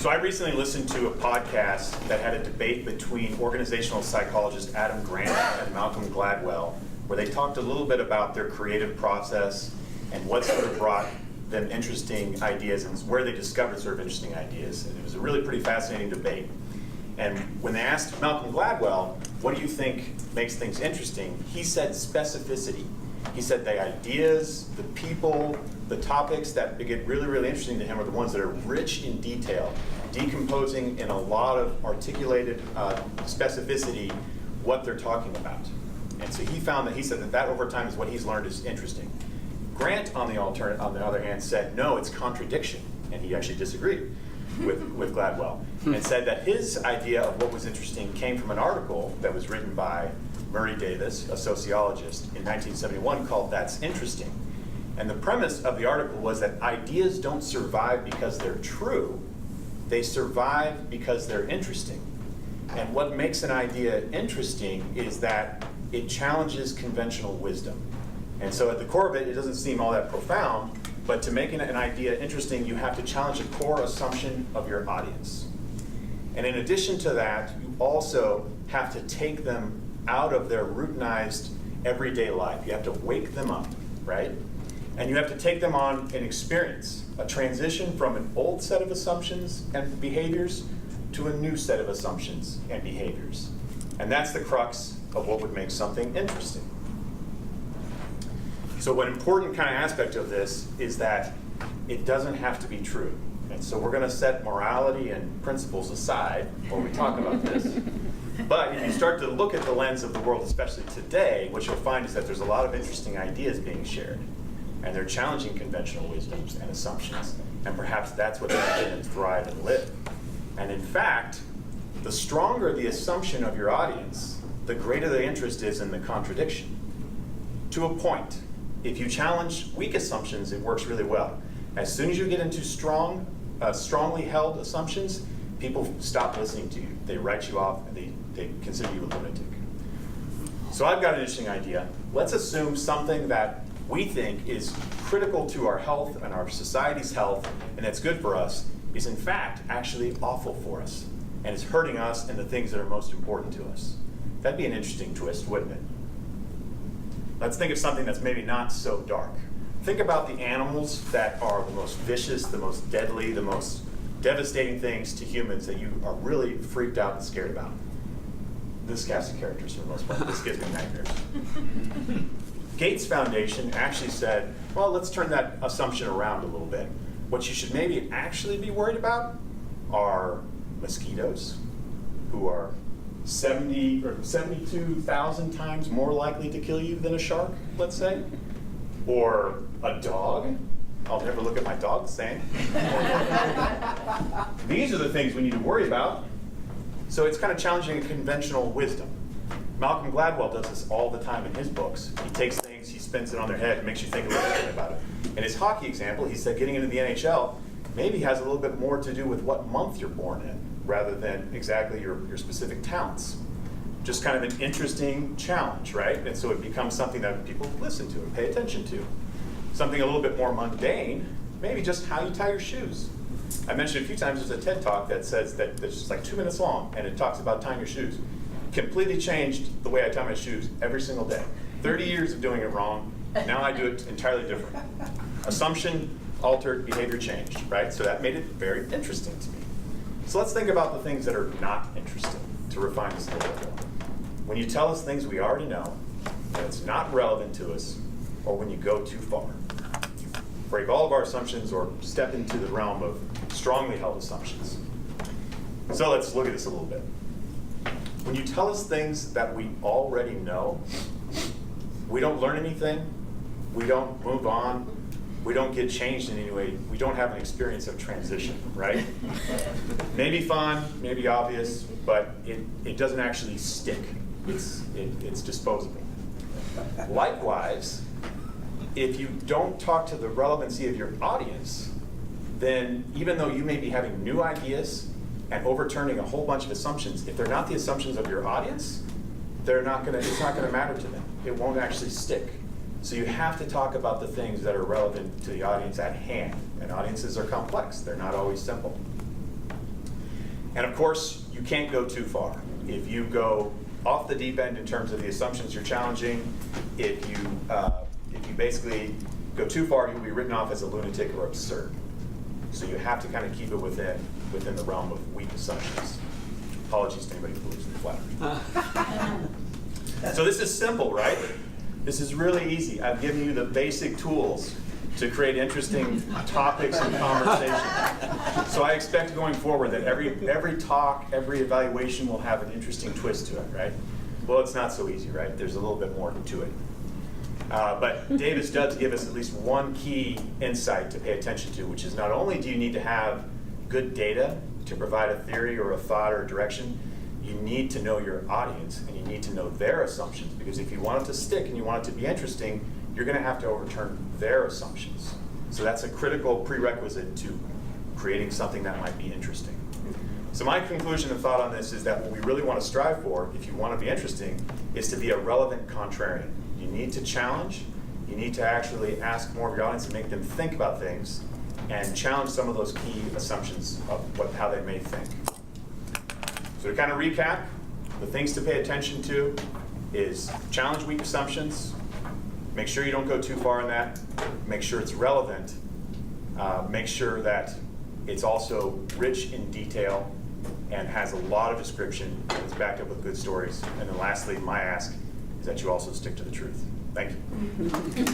So I recently listened to a podcast that had a debate between organizational psychologist Adam Grant and Malcolm Gladwell, where they talked a little bit about their creative process and what sort of brought them interesting ideas and where they discovered sort of interesting ideas. And it was a really pretty fascinating debate. And when they asked Malcolm Gladwell, what do you think makes things interesting? He said specificity. He said the ideas, the people, the topics that get really, really interesting to him are the ones that are rich in detail, decomposing in a lot of articulated specificity what they're talking about. And so he found that, he said that over time is what he's learned is interesting. Grant, on the other hand, said, no, it's contradiction. And he actually disagreed with Gladwell and said that his idea of what was interesting came from an article that was written by Murray Davis, a sociologist, in 1971 called That's Interesting. And the premise of the article was that ideas don't survive because they're true, they survive because they're interesting. And what makes an idea interesting is that it challenges conventional wisdom. And so at the core of it, it doesn't seem all that profound, but to make an idea interesting, you have to challenge a core assumption of your audience. And in addition to that, you also have to take them out of their routinized everyday life. You have to wake them up, right? And you have to take them on an experience, a transition from an old set of assumptions and behaviors to a new set of assumptions and behaviors. And that's the crux of what would make something interesting. So one important kind of aspect of this is that it doesn't have to be true. And so we're going to set morality and principles aside when we talk about this. But if you start to look at the lens of the world, especially today, what you'll find is that there's a lot of interesting ideas being shared. And they're challenging conventional wisdoms and assumptions. And perhaps that's what makes them thrive and live. And in fact, the stronger the assumption of your audience, the greater the interest is in the contradiction. To a point. If you challenge weak assumptions, it works really well. As soon as you get into strongly held assumptions, people stop listening to you. They write you off and they consider you a lunatic. So I've got an interesting idea. Let's assume something that we think is critical to our health and our society's health, and that's good for us, is in fact actually awful for us, and is hurting us and the things that are most important to us. That'd be an interesting twist, wouldn't it? Let's think of something that's maybe not so dark. Think about the animals that are the most vicious, the most deadly, the most devastating things to humans that you are really freaked out and scared about. This cast of characters for the most part. This gives me nightmares. Gates Foundation actually said, well, let's turn that assumption around a little bit. What you should maybe actually be worried about are mosquitoes, who are 70 or 72,000 times more likely to kill you than a shark, let's say. Or a dog. I'll never look at my dog the same. These are the things we need to worry about. So it's kind of challenging conventional wisdom. Malcolm Gladwell does this all the time in his books. He takes things, he spins it on their head, and makes you think a little bit about it. In his hockey example, he said getting into the NHL maybe has a little bit more to do with what month you're born in, rather than exactly your specific talents. Just kind of an interesting challenge, right? And so it becomes something that people listen to and pay attention to. Something a little bit more mundane, maybe just how you tie your shoes. I mentioned a few times there's a TED Talk that says that's just like 2 minutes long, and it talks about tying your shoes. Completely changed the way I tie my shoes every single day. 30 years of doing it wrong, now I do it entirely different. Assumption altered, behavior changed, right? So that made it very interesting to me. So let's think about the things that are not interesting to refine this a little bit more. When you tell us things we already know, and it's not relevant to us, or when you go too far. Break all of our assumptions or step into the realm of strongly held assumptions. So let's look at this a little bit. When you tell us things that we already know, we don't learn anything, we don't move on, we don't get changed in any way, we don't have an experience of transition, right? Maybe fun, maybe obvious, but it doesn't actually stick. It's disposable. Likewise, if you don't talk to the relevancy of your audience, then even though you may be having new ideas and overturning a whole bunch of assumptions, if they're not the assumptions of your audience, it's not going to matter to them. It won't actually stick. So you have to talk about the things that are relevant to the audience at hand. And audiences are complex. They're not always simple. And of course, you can't go too far. If you go off the deep end in terms of the assumptions you're challenging, if you basically go too far, you'll be written off as a lunatic or absurd. So you have to kind of keep it within the realm of weak assumptions. Apologies to anybody who believes in flattery. So this is simple, right? This is really easy. I've given you the basic tools to create interesting topics and conversation. So I expect going forward that every talk, every evaluation will have an interesting twist to it, right? Well, it's not so easy, right? There's a little bit more to it. But Davis does give us at least one key insight to pay attention to, which is not only do you need to have good data to provide a theory or a thought or a direction, you need to know your audience and you need to know their assumptions, because if you want it to stick and you want it to be interesting, you're going to have to overturn their assumptions. So that's a critical prerequisite to creating something that might be interesting. So my conclusion and thought on this is that what we really want to strive for, if you want to be interesting, is to be a relevant contrarian. You need to challenge. You need to actually ask more of your audience and make them think about things and challenge some of those key assumptions of how they may think. So to kind of recap, the things to pay attention to is challenge weak assumptions. Make sure you don't go too far in that. Make sure it's relevant. Make sure that it's also rich in detail and has a lot of description and it's backed up with good stories. And then lastly, my ask is that you also stick to the truth. Thank you.